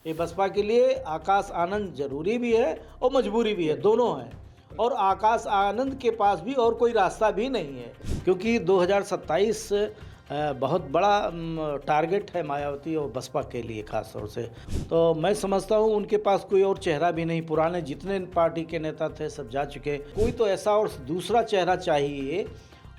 ये बसपा के लिए आकाश आनंद जरूरी भी है और मजबूरी भी है, दोनों है। और आकाश आनंद के पास भी और कोई रास्ता भी नहीं है, क्योंकि 2027 बहुत बड़ा टारगेट है मायावती और बसपा के लिए ख़ास तौर से। तो मैं समझता हूँ उनके पास कोई और चेहरा भी नहीं, पुराने जितने पार्टी के नेता थे सब जा चुके, कोई तो ऐसा और दूसरा चेहरा चाहिए,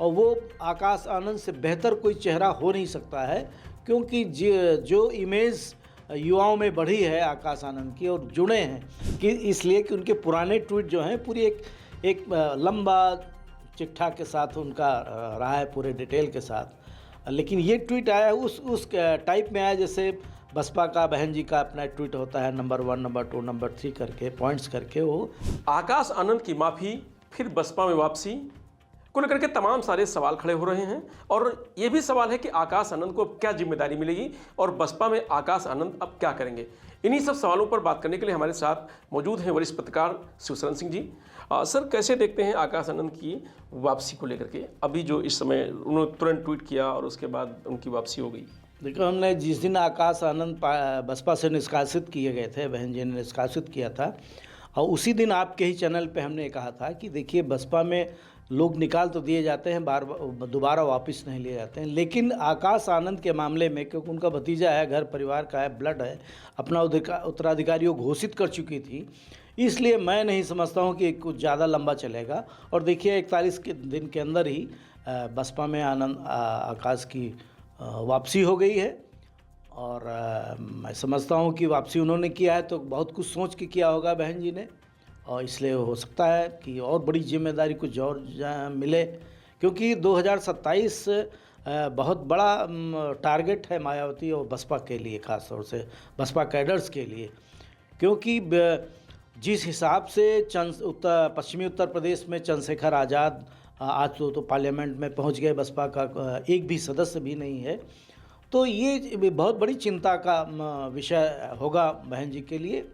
और वो आकाश आनंद से बेहतर कोई चेहरा हो नहीं सकता है, क्योंकि जो इमेज युवाओं में बढ़ी है आकाश आनंद की और जुड़े हैं कि इसलिए कि उनके पुराने ट्वीट जो हैं पूरी एक लंबा चिट्ठा के साथ उनका रहा है, पूरे डिटेल के साथ। लेकिन ये ट्वीट आया उस टाइप में आया जैसे बसपा का बहन जी का अपना ट्वीट होता है, नंबर 1, नंबर 2, नंबर 3 करके पॉइंट्स करके। वो आकाश आनंद की माफ़ी, फिर बसपा में वापसी को लेकर के तमाम सारे सवाल खड़े हो रहे हैं। और ये भी सवाल है कि आकाश आनंद को अब क्या जिम्मेदारी मिलेगी और बसपा में आकाश आनंद अब क्या करेंगे। इन्हीं सब सवालों पर बात करने के लिए हमारे साथ मौजूद हैं वरिष्ठ पत्रकार शिवशरण सिंह जी। सर, कैसे देखते हैं आकाश आनंद की वापसी को लेकर के? अभी जो इस समय उन्होंने तुरंत ट्वीट किया और उसके बाद उनकी वापसी हो गई। देखो, हमने जिस दिन आकाश आनंद बसपा से निष्कासित किए गए थे, बहन जी ने निष्कासित किया था, और उसी दिन आपके ही चैनल पे हमने कहा था कि देखिए बसपा में लोग निकाल तो दिए जाते हैं, दोबारा वापस नहीं लिए जाते हैं, लेकिन आकाश आनंद के मामले में क्योंकि उनका भतीजा है, घर परिवार का है, ब्लड है, अपना उत्तराधिकारी घोषित कर चुकी थी, इसलिए मैं नहीं समझता हूँ कि कुछ ज़्यादा लंबा चलेगा। और देखिए 41 के दिन के अंदर ही बसपा में आकाश की वापसी हो गई है। और मैं समझता हूँ कि वापसी उन्होंने किया है तो बहुत कुछ सोच के किया होगा बहन जी ने, और इसलिए हो सकता है कि और बड़ी जिम्मेदारी कुछ और मिले, क्योंकि 2027 बहुत बड़ा टारगेट है मायावती और बसपा के लिए, ख़ास तौर से बसपा कैडर्स के लिए। क्योंकि जिस हिसाब से पश्चिमी उत्तर प्रदेश में चंद्रशेखर आज़ाद आज तो पार्लियामेंट में पहुंच गए, बसपा का एक भी सदस्य भी नहीं है, तो ये बहुत बड़ी चिंता का विषय होगा बहन जी के लिए।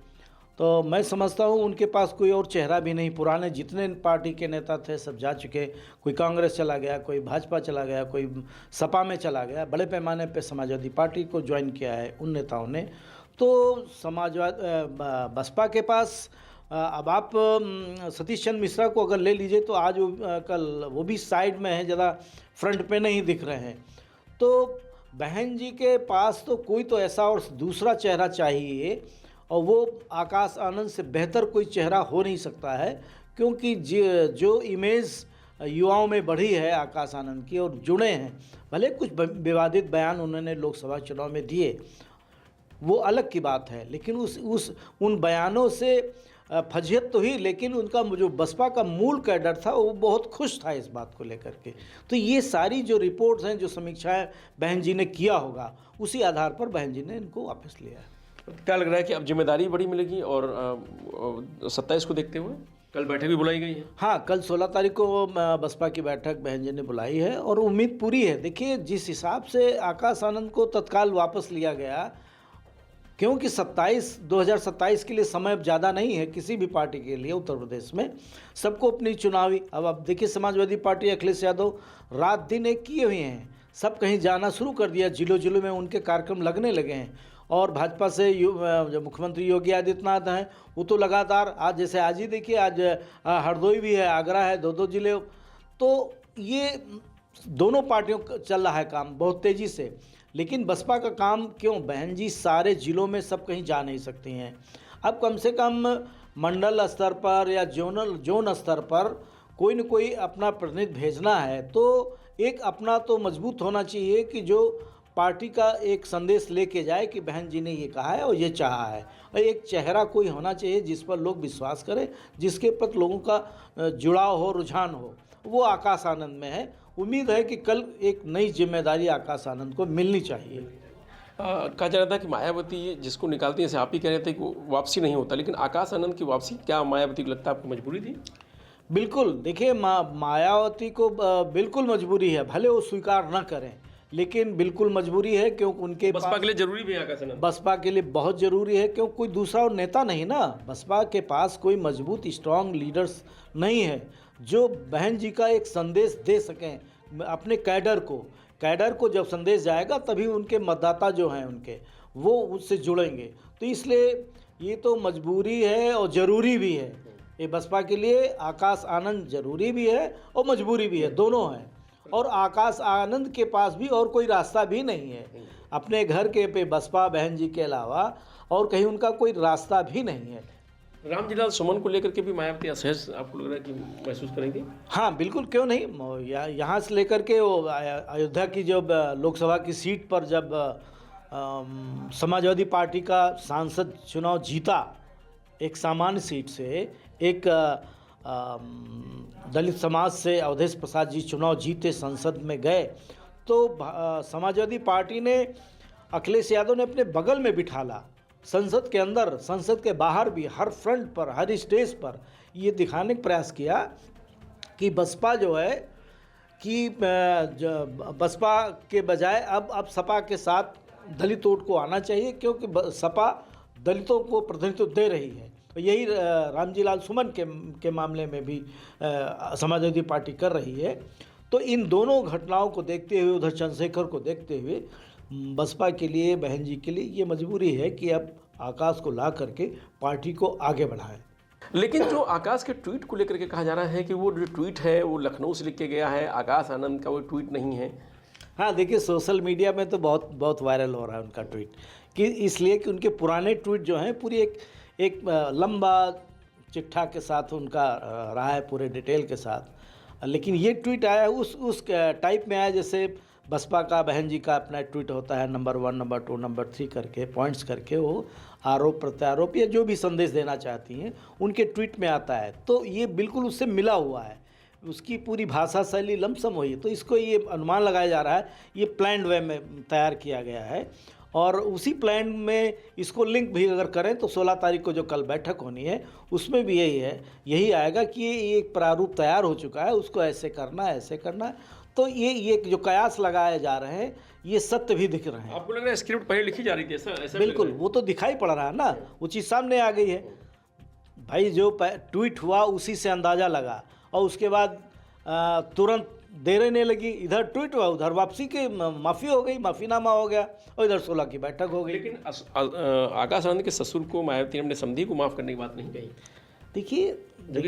तो मैं समझता हूँ उनके पास कोई और चेहरा भी नहीं, पुराने जितने पार्टी के नेता थे सब जा चुके, कोई कांग्रेस चला गया, कोई भाजपा चला गया, कोई सपा में चला गया, बड़े पैमाने पे समाजवादी पार्टी को ज्वाइन किया है उन नेताओं ने। तो बसपा के पास अब आप सतीश चंद्र मिश्रा को अगर ले लीजिए तो आज कल वो भी साइड में है, ज़्यादा फ्रंट पे नहीं दिख रहे हैं। तो बहन जी के पास तो कोई तो ऐसा और दूसरा चेहरा चाहिए, और वो आकाश आनंद से बेहतर कोई चेहरा हो नहीं सकता है, क्योंकि जो इमेज युवाओं में बढ़ी है आकाश आनंद की और जुड़े हैं, भले कुछ विवादित बयान उन्होंने लोकसभा चुनाव में दिए, वो अलग की बात है, लेकिन उन बयानों से फजीहत तो ही, लेकिन उनका जो बसपा का मूल कैडर था वो बहुत खुश था इस बात को लेकर के। तो ये सारी जो रिपोर्ट्स हैं, जो समीक्षाएं बहन जी ने किया होगा, उसी आधार पर बहन जी ने इनको वापस लिया है। क्या लग रहा है कि अब जिम्मेदारी बड़ी मिलेगी? और 27 को देखते हुए कल बैठक भी बुलाई गई है। हाँ, कल 16 तारीख को बसपा की बैठक बहन जी ने बुलाई है और उम्मीद पूरी है। देखिए, जिस हिसाब से आकाश आनंद को तत्काल वापस लिया गया, क्योंकि 2027 के लिए समय अब ज़्यादा नहीं है किसी भी पार्टी के लिए उत्तर प्रदेश में, सबको अपनी चुनावी, अब देखिए समाजवादी पार्टी अखिलेश यादव रात दिन एक किए हुए हैं, सब कहीं जाना शुरू कर दिया, जिलों जिलों में उनके कार्यक्रम लगने लगे हैं। और भाजपा से जो मुख्यमंत्री योगी आदित्यनाथ हैं वो तो लगातार, आज जैसे आज ही देखिए, आज हरदोई भी है, आगरा है, 2-2 जिले। तो ये दोनों पार्टियों का चल रहा है काम बहुत तेज़ी से, लेकिन बसपा का काम क्यों, बहन जी सारे जिलों में सब कहीं जा नहीं सकती हैं। अब कम से कम मंडल स्तर पर या जोन स्तर पर कोई न कोई अपना प्रतिनिधि भेजना है, तो एक अपना तो मजबूत होना चाहिए कि जो पार्टी का एक संदेश लेके जाए कि बहन जी ने ये कहा है और ये चाहा है, और एक चेहरा कोई होना चाहिए जिस पर लोग विश्वास करें, जिसके प्रति लोगों का जुड़ाव हो, रुझान हो, वो आकाश आनंद में है। उम्मीद है कि कल एक नई जिम्मेदारी आकाश आनंद को मिलनी चाहिए। कहा जा रहा था कि मायावती जिसको निकालती है, जैसे आप ही कह रहे थे कि वापसी नहीं होता, लेकिन आकाश आनंद की वापसी क्या मायावती को लगता है आपको मजबूरी थी? बिल्कुल, देखिए मायावती को बिल्कुल मजबूरी है, भले वो स्वीकार न करें, लेकिन बिल्कुल मजबूरी है, क्योंकि उनके बसपा के लिए जरूरी भी है आकाश आनंद, बसपा के लिए बहुत ज़रूरी है, क्योंकि कोई दूसरा और नेता नहीं ना, बसपा के पास कोई मजबूत स्ट्रांग लीडर्स नहीं है जो बहन जी का एक संदेश दे सकें अपने कैडर को जब संदेश जाएगा तभी उनके मतदाता जो हैं उनके वो उससे जुड़ेंगे। तो इसलिए ये तो मजबूरी है और ज़रूरी भी है। ये बसपा के लिए आकाश आनंद जरूरी भी है और मजबूरी भी है, दोनों है। और आकाश आनंद के पास भी और कोई रास्ता भी नहीं है, अपने घर के पे बसपा बहन जी के अलावा और कहीं उनका कोई रास्ता भी नहीं है। रामजीलाल सुमन को लेकर के भी मायावती असहज आपको लग रहा है कि महसूस करेंगे? हाँ बिल्कुल, क्यों नहीं। यहाँ से लेकर के वो अयोध्या की जब लोकसभा की सीट पर जब समाजवादी पार्टी का सांसद चुनाव जीता, एक सामान्य सीट से, एक दलित समाज से अवधेश प्रसाद जी चुनाव जीते, संसद में गए, तो समाजवादी पार्टी ने अखिलेश यादव ने अपने बगल में बिठाला। संसद के अंदर, संसद के बाहर भी, हर फ्रंट पर, हर स्टेज पर ये दिखाने का प्रयास किया कि बसपा जो है कि बसपा के बजाय अब सपा के साथ दलित वोट को आना चाहिए, क्योंकि सपा दलितों को प्रतिनिधित्व दे रही है। यही रामजीलाल सुमन के मामले में भी समाजवादी पार्टी कर रही है। तो इन दोनों घटनाओं को देखते हुए, उधर चंद्रशेखर को देखते हुए, बसपा के लिए, बहन जी के लिए ये मजबूरी है कि अब आकाश को ला करके पार्टी को आगे बढ़ाएं। लेकिन जो आकाश के ट्वीट को लेकर के कहा जा रहा है कि वो जो ट्वीट है वो लखनऊ से लिख के गया है, आकाश आनंद का वो ट्वीट नहीं है। हाँ देखिए, सोशल मीडिया में तो बहुत वायरल हो रहा है उनका ट्वीट, कि इसलिए कि उनके पुराने ट्वीट जो हैं पूरी एक लंबा चिट्ठा के साथ उनका रहा है, पूरे डिटेल के साथ। लेकिन ये ट्वीट आया उस टाइप में आया जैसे बसपा का, बहन जी का अपना ट्वीट होता है, नंबर 1, नंबर 2, नंबर 3 करके पॉइंट्स करके वो आरोप प्रत्यारोप या जो भी संदेश देना चाहती हैं उनके ट्वीट में आता है। तो ये बिल्कुल उससे मिला हुआ है, उसकी पूरी भाषा शैली लमसम हुई है। तो इसको ये अनुमान लगाया जा रहा है ये प्लान्ड वे में तैयार किया गया है, और उसी प्लान में इसको लिंक भी अगर करें तो 16 तारीख को जो कल बैठक होनी है उसमें भी यही आएगा कि ये एक प्रारूप तैयार हो चुका है, उसको ऐसे करना है, ऐसे करना है। तो ये जो कयास लगाए जा रहे हैं ये सत्य भी दिख रहे हैं। आपको लग रहा है स्क्रिप्ट पहले लिखी जा रही थी ऐसा? बिल्कुल, वो तो दिखाई पड़ रहा है ना, वो चीज़ सामने आ गई है भाई। जो ट्वीट हुआ उसी से अंदाज़ा लगा, और उसके बाद तुरंत देर नहीं लगी, इधर ट्वीट हुआ, उधर वापसी की माफ़ी हो गई, माफ़ीनामा हो गया, और इधर 16 की बैठक हो गई। लेकिन आकाश आनंद के ससुर को मायावती ने अपने समधी को माफ़ करने की बात नहीं कही। देखिए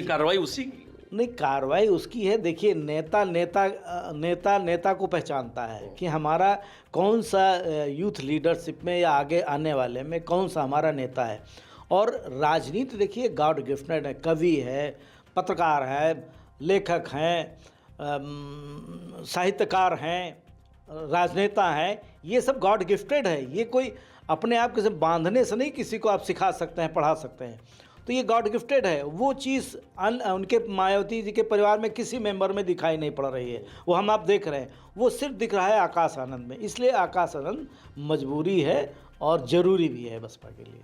कार्रवाई उसी नहीं, कार्रवाई उसकी है। देखिए, नेता को पहचानता है कि हमारा कौन सा यूथ लीडरशिप में या आगे आने वाले में कौन सा हमारा नेता है। और राजनीति देखिए गॉड गिफ्टेड है, कवि है, पत्रकार है, लेखक हैं, साहित्यकार हैं, राजनेता हैं, ये सब गॉड गिफ्टेड है। ये कोई अपने आप के बांधने से नहीं किसी को आप सिखा सकते हैं, पढ़ा सकते हैं। तो ये गॉड गिफ्टेड है। वो चीज़ उनके मायावती जी के परिवार में किसी मेंबर में दिखाई नहीं पड़ रही है, वो हम आप देख रहे हैं। वो सिर्फ दिख रहा है आकाश आनंद में। इसलिए आकाश आनंद मजबूरी है और ज़रूरी भी है बसपा के लिए।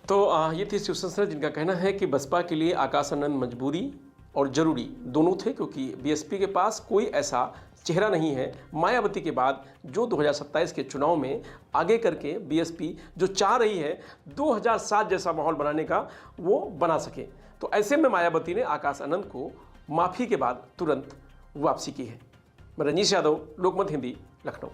तो ये थी शिवसेना जिनका कहना है कि बसपा के लिए आकाश आनंद मजबूरी और ज़रूरी दोनों थे, क्योंकि बीएसपी के पास कोई ऐसा चेहरा नहीं है मायावती के बाद जो 2027 के चुनाव में आगे करके बीएसपी जो चाह रही है 2007 जैसा माहौल बनाने का वो बना सके। तो ऐसे में मायावती ने आकाश आनंद को माफ़ी के बाद तुरंत वापसी की है। मैं रजनीश यादव, लोकमत हिंदी, लखनऊ।